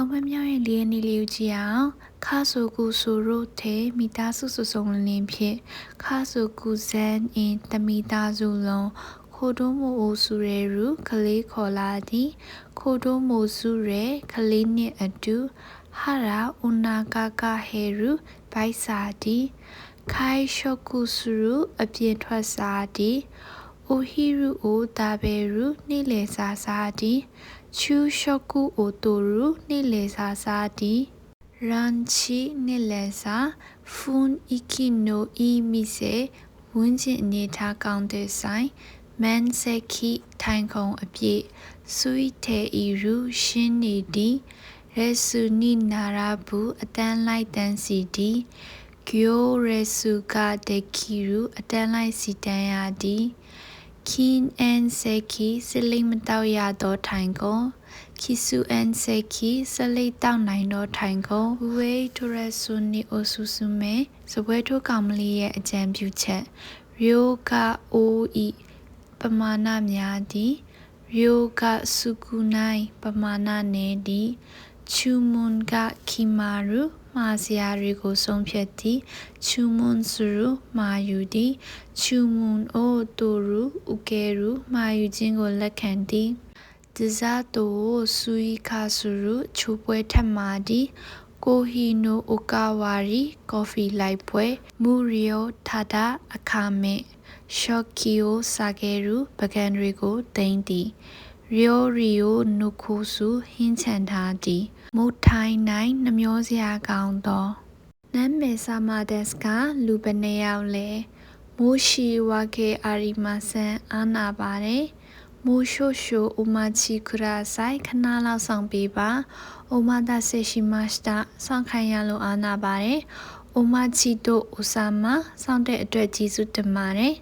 သုံးမမြောက်ရဲ့လေးနီလေးကြည့်အောင်ခါဆိုကူဆိုရိုထဲမိသားစုစုစုံလင်းဖြစ်ခါဆိုကူဇန်အင်းတမိသားစုလုံးခိုတိုးမိုအိုစုရဲရူကလေးခေါ်လာသည်ခိုတိုးမိုစုရဲကလေးနှင့်အတူဟာရာဥနာကာကာဟေရူဘိုက်စာဒီခိုင်ရှော့ကူဆူရူအပြင်ထွက်စာဒီအိုဟီရူအိုတာဘေရူနေ့လေစာစာဒီချူရှော့ကူအိုတိုရူနေ့လေစာစာဒီရန်ချီနေ့လေစာဖွန်အီကီနိုအီမီစေဝင်းကျင်အနေထားကောင်းတဲ့ဆိုင်မန်ဆက်ခီထိုင်ခုံအပြည့်ဆွီတေအီရူရှင်းနေဒီရဲဆူနီနာရာဘူးအတန်းလိုက်တန်းစီဒီဂျိုရဲဆူကဒကီရူအတန်းလိုက်စီတန်းရဒီခင်းအန်ဆက်ခီစလိမတောက်ရတော့ထိုင်ကုန်ခီဆူအန်ဆက်ခီစလိတောက်နိုင်တော့ထိုင်ကုန်ဝေးထရဆူနီအိုဆူဆူမဲစပွဲထိုးကောင်မလေးရဲ့အကြံပြုချက်ရိုကအိုဤပမာဏများသည်ရိုကစုကူနိုင်ပမာဏနယ်သည်ချူမွန်ကခီမာရူမာစရာတွေကိုဆုံးဖြတ်သည်ချူမွန်ဆူရူမာယူသည်ချူမွန်အိုတိုရူဥကဲရူမာယူခြင်းကိုလက်ခံသည်ဒီဇာတိုဆူီခါဆူရူချူပွဲထက်မာသည်ကိုဟီနိုအိုကာဝါရီကော်ဖီလိုက်ပွဲမူရီယိုထာတာအခါမေရှော့ကီယိုစာဂေရူပကန်တွေကိုသိမ်းသည်ရီယိုနုခိုဆူဟင်းချန်ထားသည်မုတ်ထိုင်းနိုင်နှမျောစရာကောင်းသောနမ်မေဆာမာဒက်စကလူပနေရောက်လဲမိုးရှိဝါကေအာရီမာဆန်အာနာပါတယ်မိုးရှိုရှိုအိုမာချီခရာဆိုင်ခဏလောက်ဆောင်ပေးပါအိုမာဒါဆေရှိမစတာဆောင်းခိုင်ရလို့အာနာပါတယ်အိုမာချီတိုအိုဆာမာဆောင်းတဲ့အတွက်ကျေးဇူးတင်ပါတယ်